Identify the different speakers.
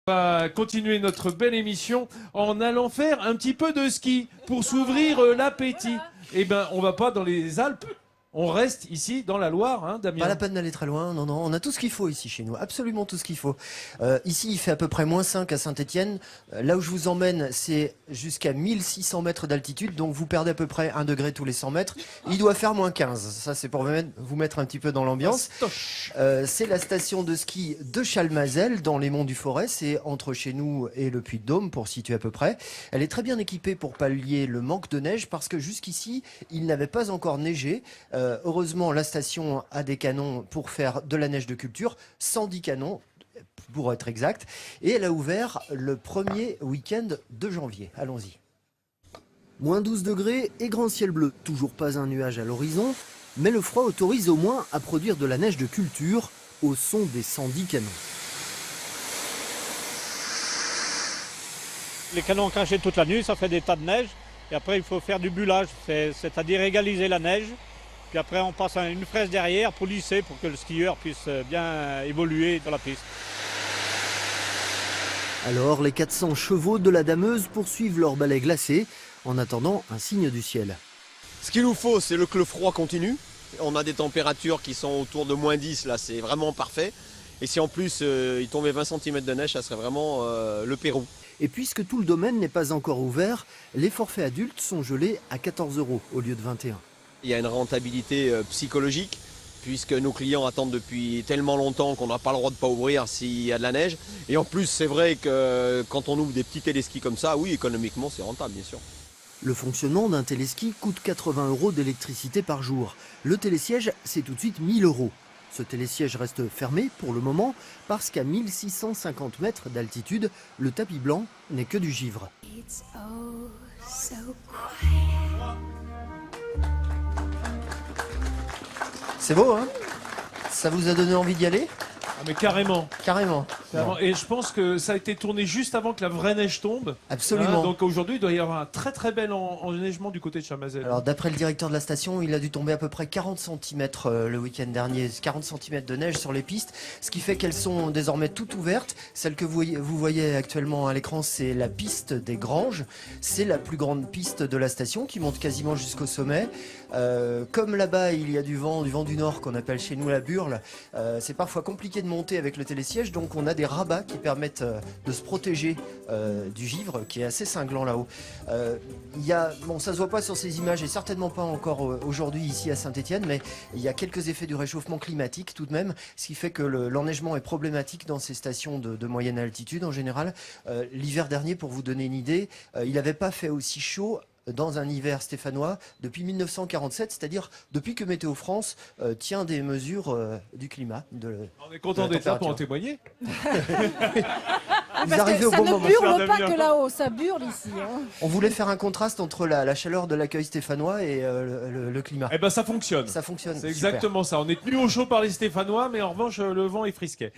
Speaker 1: On va continuer notre belle émission en allant faire un petit peu de ski pour s'ouvrir l'appétit. Eh ben, on va pas dans les Alpes, on reste ici dans la Loire, hein, Damien.
Speaker 2: Pas la peine d'aller très loin, non, non, on a tout ce qu'il faut ici chez nous, absolument tout ce qu'il faut. Ici, il fait à peu près -5 à Saint-Étienne. Là où je vous emmène, c'est jusqu'à 1600 mètres d'altitude, donc vous perdez à peu près 1 degré tous les 100 mètres. Il doit faire -15, ça c'est pour vous mettre un petit peu dans l'ambiance. C'est la station de ski de Chalmazel, dans les monts du Forez, c'est entre chez nous et le Puy-de-Dôme, pour situer à peu près. Elle est très bien équipée pour pallier le manque de neige, parce que jusqu'ici, il n'avait pas encore neigé. Heureusement, la station a des canons pour faire de la neige de culture, 110 canons pour être exact, et elle a ouvert le premier week-end de janvier. Allons-y. -12 degrés et grand ciel bleu, toujours pas un nuage à l'horizon, mais le froid autorise au moins à produire de la neige de culture au son des 110 canons.
Speaker 3: Les canons cachés toute la nuit, ça fait des tas de neige. Et après, il faut faire du bullage, c'est-à-dire égaliser la neige. Puis après, on passe une fraise derrière pour lisser, pour que le skieur puisse bien évoluer dans la piste.
Speaker 2: Alors, les 400 chevaux de la dameuse poursuivent leur balai glacé, en attendant un signe du ciel.
Speaker 4: Ce qu'il nous faut, c'est que le froid continue. On a des températures qui sont autour de -10, là, c'est vraiment parfait. Et si en plus il tombait 20 cm de neige, ça serait vraiment le Pérou.
Speaker 2: Et puisque tout le domaine n'est pas encore ouvert, les forfaits adultes sont gelés à 14 € au lieu de 21.
Speaker 4: Il y a une rentabilité psychologique, puisque nos clients attendent depuis tellement longtemps qu'on n'a pas le droit de ne pas ouvrir s'il y a de la neige. Et en plus, c'est vrai que quand on ouvre des petits téléskis comme ça, oui, économiquement, c'est rentable, bien sûr.
Speaker 2: Le fonctionnement d'un téléski coûte 80 € d'électricité par jour. Le télésiège, c'est tout de suite 1000 €. Ce télésiège reste fermé pour le moment parce qu'à 1650 mètres d'altitude, le tapis blanc n'est que du givre. C'est beau, hein? Ça vous a donné envie d'y aller?
Speaker 1: Ah, mais carrément.
Speaker 2: Carrément.
Speaker 1: Et je pense que ça a été tourné juste avant que la vraie neige tombe.
Speaker 2: Absolument.
Speaker 1: Hein, donc aujourd'hui, il doit y avoir un très très bel enneigement du côté de Chalmazel.
Speaker 2: Alors d'après le directeur de la station, il a dû tomber à peu près 40 cm le week-end dernier, 40 cm de neige sur les pistes, ce qui fait qu'elles sont désormais toutes ouvertes. Celle que vous voyez actuellement à l'écran, c'est la piste des Granges. C'est la plus grande piste de la station qui monte quasiment jusqu'au sommet. Comme là-bas, il y a du vent du nord qu'on appelle chez nous la burle, c'est parfois compliqué de monter avec le télésiège, donc on a des rabats qui permettent de se protéger du givre qui est assez cinglant là-haut. Bon, ça se voit pas sur ces images et certainement pas encore aujourd'hui ici à Saint-Étienne, mais il y a quelques effets du réchauffement climatique tout de même, ce qui fait que l'enneigement est problématique dans ces stations de moyenne altitude en général. L'hiver dernier, pour vous donner une idée, il n'avait pas fait aussi chaud dans un hiver stéphanois depuis 1947, c'est-à-dire depuis que Météo France tient des mesures du climat.
Speaker 1: On est content d'être là pour en témoigner.
Speaker 2: Vous arrivez au bon moment.
Speaker 5: Ça ne burle pas que là-haut, ça burle ici. Hein.
Speaker 2: On voulait faire un contraste entre la chaleur de l'accueil stéphanois et le climat.
Speaker 1: Eh ben ça fonctionne.
Speaker 2: Ça fonctionne.
Speaker 1: C'est exactement ça. On est tenu au chaud par les Stéphanois, mais en revanche, le vent est frisquet.